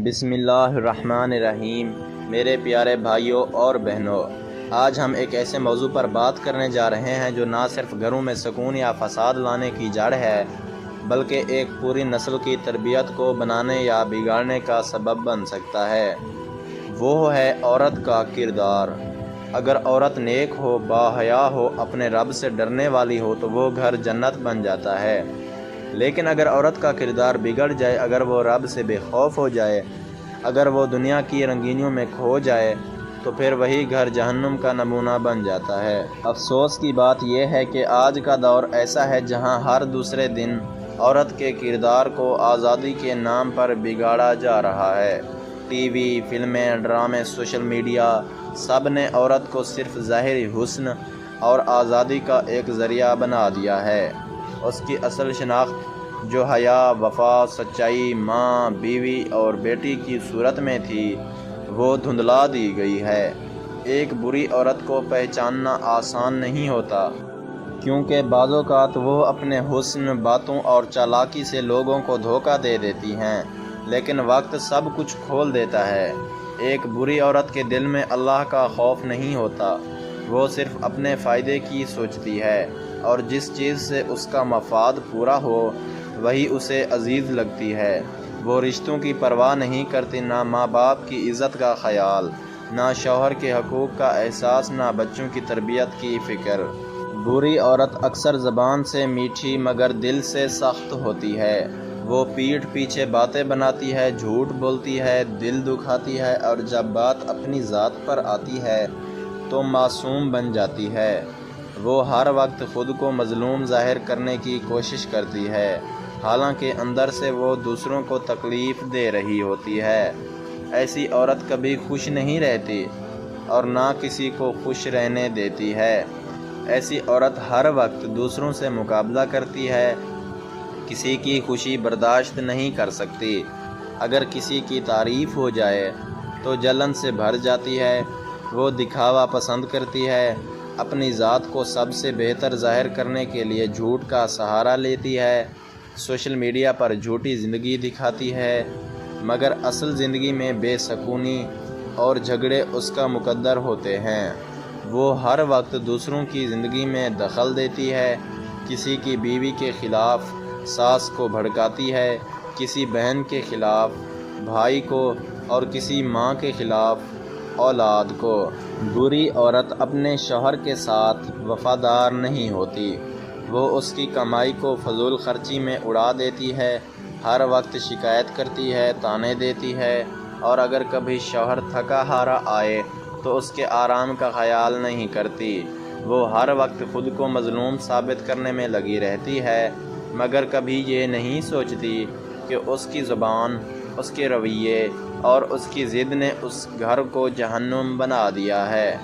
بسم اللہ الرحمن الرحیم۔ میرے پیارے بھائیوں اور بہنوں، آج ہم ایک ایسے موضوع پر بات کرنے جا رہے ہیں جو نہ صرف گھروں میں سکون یا فساد لانے کی جڑ ہے، بلکہ ایک پوری نسل کی تربیت کو بنانے یا بگاڑنے کا سبب بن سکتا ہے۔ وہ ہے عورت کا کردار۔ اگر عورت نیک ہو، باحیا ہو، اپنے رب سے ڈرنے والی ہو تو وہ گھر جنت بن جاتا ہے۔ لیکن اگر عورت کا کردار بگڑ جائے، اگر وہ رب سے بے خوف ہو جائے، اگر وہ دنیا کی رنگینیوں میں کھو جائے تو پھر وہی گھر جہنم کا نمونہ بن جاتا ہے۔ افسوس کی بات یہ ہے کہ آج کا دور ایسا ہے جہاں ہر دوسرے دن عورت کے کردار کو آزادی کے نام پر بگاڑا جا رہا ہے۔ ٹی وی، فلمیں، ڈرامے، سوشل میڈیا، سب نے عورت کو صرف ظاہری حسن اور آزادی کا ایک ذریعہ بنا دیا ہے۔ اس کی اصل شناخت جو حیا، وفا، سچائی، ماں، بیوی اور بیٹی کی صورت میں تھی، وہ دھندلا دی گئی ہے۔ ایک بری عورت کو پہچاننا آسان نہیں ہوتا، کیونکہ بعض اوقات وہ اپنے حسن، باتوں اور چالاکی سے لوگوں کو دھوکہ دے دیتی ہیں، لیکن وقت سب کچھ کھول دیتا ہے۔ ایک بری عورت کے دل میں اللہ کا خوف نہیں ہوتا، وہ صرف اپنے فائدے کی سوچتی ہے، اور جس چیز سے اس کا مفاد پورا ہو وہی اسے عزیز لگتی ہے۔ وہ رشتوں کی پرواہ نہیں کرتی، نہ ماں باپ کی عزت کا خیال، نہ شوہر کے حقوق کا احساس، نہ بچوں کی تربیت کی فکر۔ بری عورت اکثر زبان سے میٹھی مگر دل سے سخت ہوتی ہے۔ وہ پیٹھ پیچھے باتیں بناتی ہے، جھوٹ بولتی ہے، دل دکھاتی ہے، اور جب بات اپنی ذات پر آتی ہے تو معصوم بن جاتی ہے۔ وہ ہر وقت خود کو مظلوم ظاہر کرنے کی کوشش کرتی ہے، حالانکہ اندر سے وہ دوسروں کو تکلیف دے رہی ہوتی ہے۔ ایسی عورت کبھی خوش نہیں رہتی اور نہ کسی کو خوش رہنے دیتی ہے۔ ایسی عورت ہر وقت دوسروں سے مقابلہ کرتی ہے، کسی کی خوشی برداشت نہیں کر سکتی۔ اگر کسی کی تعریف ہو جائے تو جلن سے بھر جاتی ہے۔ وہ دکھاوا پسند کرتی ہے، اپنی ذات کو سب سے بہتر ظاہر کرنے کے لیے جھوٹ کا سہارا لیتی ہے، سوشل میڈیا پر جھوٹی زندگی دکھاتی ہے، مگر اصل زندگی میں بے سکونی اور جھگڑے اس کا مقدر ہوتے ہیں۔ وہ ہر وقت دوسروں کی زندگی میں دخل دیتی ہے، کسی کی بیوی کے خلاف ساس کو بھڑکاتی ہے، کسی بہن کے خلاف بھائی کو، اور کسی ماں کے خلاف اولاد کو۔ بری عورت اپنے شوہر کے ساتھ وفادار نہیں ہوتی۔ وہ اس کی کمائی کو فضول خرچی میں اڑا دیتی ہے، ہر وقت شکایت کرتی ہے، طعنے دیتی ہے، اور اگر کبھی شوہر تھکا ہارا آئے تو اس کے آرام کا خیال نہیں کرتی۔ وہ ہر وقت خود کو مظلوم ثابت کرنے میں لگی رہتی ہے، مگر کبھی یہ نہیں سوچتی کہ اس کی زبان، اس کے رویے اور اس کی ضد نے اس گھر کو جہنم بنا دیا ہے۔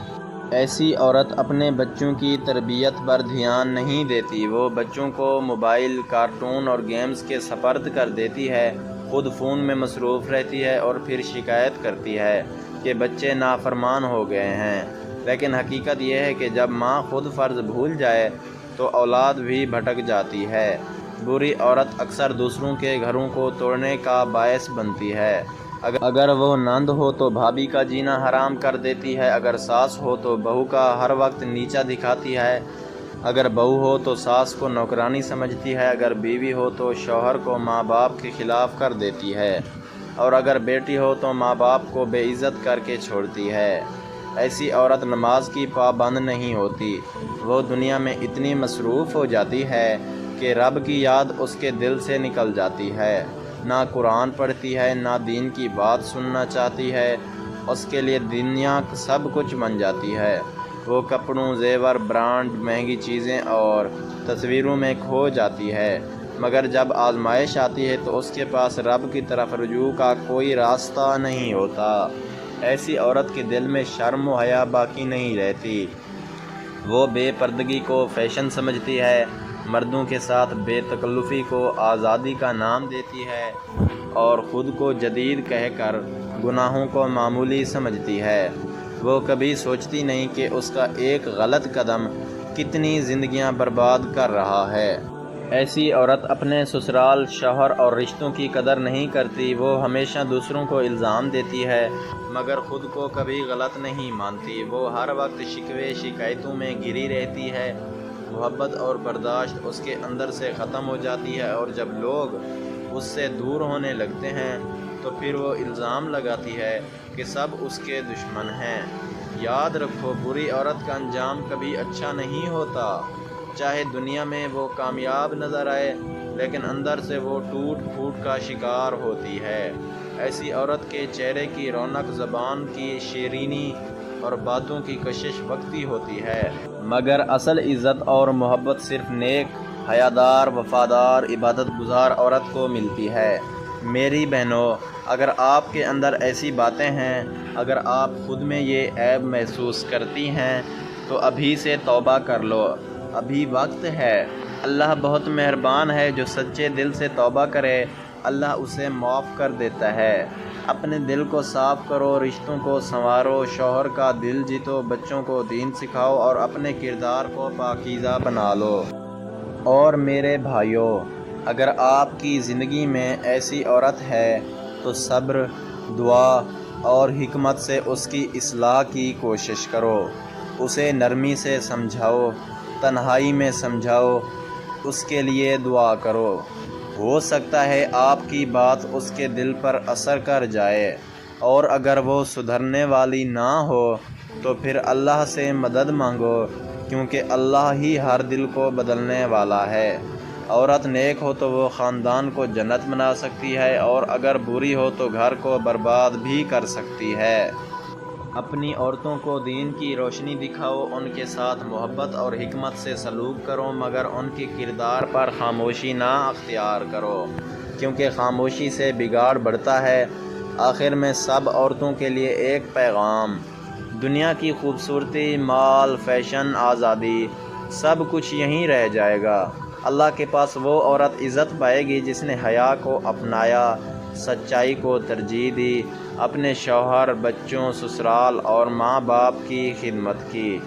ایسی عورت اپنے بچوں کی تربیت پر دھیان نہیں دیتی۔ وہ بچوں کو موبائل، کارٹون اور گیمز کے سپرد کر دیتی ہے، خود فون میں مصروف رہتی ہے اور پھر شکایت کرتی ہے کہ بچے نافرمان ہو گئے ہیں۔ لیکن حقیقت یہ ہے کہ جب ماں خود فرض بھول جائے تو اولاد بھی بھٹک جاتی ہے۔ بری عورت اکثر دوسروں کے گھروں کو توڑنے کا باعث بنتی ہے۔ اگر وہ نند ہو تو بھابھی کا جینا حرام کر دیتی ہے، اگر ساس ہو تو بہو کا ہر وقت نیچا دکھاتی ہے، اگر بہو ہو تو ساس کو نوکرانی سمجھتی ہے، اگر بیوی ہو تو شوہر کو ماں باپ کے خلاف کر دیتی ہے، اور اگر بیٹی ہو تو ماں باپ کو بے عزت کر کے چھوڑتی ہے۔ ایسی عورت نماز کی پابند نہیں ہوتی۔ وہ دنیا میں اتنی مصروف ہو جاتی ہے کہ رب کی یاد اس کے دل سے نکل جاتی ہے، نہ قرآن پڑھتی ہے، نہ دین کی بات سننا چاہتی ہے۔ اس کے لیے دنیا سب کچھ بن جاتی ہے۔ وہ کپڑوں، زیور، برانڈ، مہنگی چیزیں اور تصویروں میں کھو جاتی ہے، مگر جب آزمائش آتی ہے تو اس کے پاس رب کی طرف رجوع کا کوئی راستہ نہیں ہوتا۔ ایسی عورت کے دل میں شرم و حیا باقی نہیں رہتی۔ وہ بے پردگی کو فیشن سمجھتی ہے، مردوں کے ساتھ بے تکلفی کو آزادی کا نام دیتی ہے، اور خود کو جدید کہہ کر گناہوں کو معمولی سمجھتی ہے۔ وہ کبھی سوچتی نہیں کہ اس کا ایک غلط قدم کتنی زندگیاں برباد کر رہا ہے۔ ایسی عورت اپنے سسرال، شوہر اور رشتوں کی قدر نہیں کرتی۔ وہ ہمیشہ دوسروں کو الزام دیتی ہے مگر خود کو کبھی غلط نہیں مانتی۔ وہ ہر وقت شکوے شکایتوں میں گھری رہتی ہے۔ محبت اور برداشت اس کے اندر سے ختم ہو جاتی ہے اور جب لوگ اس سے دور ہونے لگتے ہیں تو پھر وہ الزام لگاتی ہے کہ سب اس کے دشمن ہیں۔ یاد رکھو، بری عورت کا انجام کبھی اچھا نہیں ہوتا۔ چاہے دنیا میں وہ کامیاب نظر آئے لیکن اندر سے وہ ٹوٹ پھوٹ کا شکار ہوتی ہے۔ ایسی عورت کے چہرے کی رونق، زبان کی شیرینی اور باتوں کی کشش وقتی ہوتی ہے، مگر اصل عزت اور محبت صرف نیک، حیادار، وفادار، عبادت گزار عورت کو ملتی ہے۔ میری بہنوں، اگر آپ کے اندر ایسی باتیں ہیں، اگر آپ خود میں یہ عیب محسوس کرتی ہیں تو ابھی سے توبہ کر لو، ابھی وقت ہے۔ اللہ بہت مہربان ہے، جو سچے دل سے توبہ کرے اللہ اسے معاف کر دیتا ہے۔ اپنے دل کو صاف کرو، رشتوں کو سنوارو، شوہر کا دل جیتو، بچوں کو دین سکھاؤ اور اپنے کردار کو پاکیزہ بنا لو۔ اور میرے بھائیوں، اگر آپ کی زندگی میں ایسی عورت ہے تو صبر، دعا اور حکمت سے اس کی اصلاح کی کوشش کرو۔ اسے نرمی سے سمجھاؤ، تنہائی میں سمجھاؤ، اس کے لیے دعا کرو۔ ہو سکتا ہے آپ کی بات اس کے دل پر اثر کر جائے، اور اگر وہ سدھرنے والی نہ ہو تو پھر اللہ سے مدد مانگو، کیونکہ اللہ ہی ہر دل کو بدلنے والا ہے۔ عورت نیک ہو تو وہ خاندان کو جنت بنا سکتی ہے، اور اگر بری ہو تو گھر کو برباد بھی کر سکتی ہے۔ اپنی عورتوں کو دین کی روشنی دکھاؤ، ان کے ساتھ محبت اور حکمت سے سلوک کرو، مگر ان کے کردار پر خاموشی نہ اختیار کرو، کیونکہ خاموشی سے بگاڑ بڑھتا ہے۔ آخر میں سب عورتوں کے لیے ایک پیغام: دنیا کی خوبصورتی، مال، فیشن، آزادی، سب کچھ یہیں رہ جائے گا۔ اللہ کے پاس وہ عورت عزت پائے گی جس نے حیا کو اپنایا، سچائی کو ترجیح دی، اپنے شوہر، بچوں، سسرال اور ماں باپ کی خدمت کی،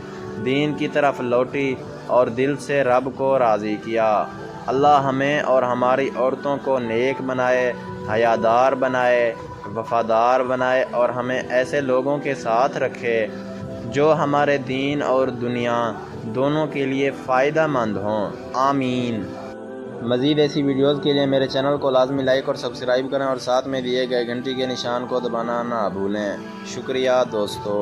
دین کی طرف لوٹی اور دل سے رب کو راضی کیا۔ اللہ ہمیں اور ہماری عورتوں کو نیک بنائے، حیادار بنائے، وفادار بنائے اور ہمیں ایسے لوگوں کے ساتھ رکھے جو ہمارے دین اور دنیا دونوں کے لیے فائدہ مند ہوں۔ آمین۔ مزید ایسی ویڈیوز کے لیے میرے چینل کو لازمی لائک اور سبسکرائب کریں اور ساتھ میں دیے گئے گھنٹی کے نشان کو دبانا نہ بھولیں۔ شکریہ دوستو۔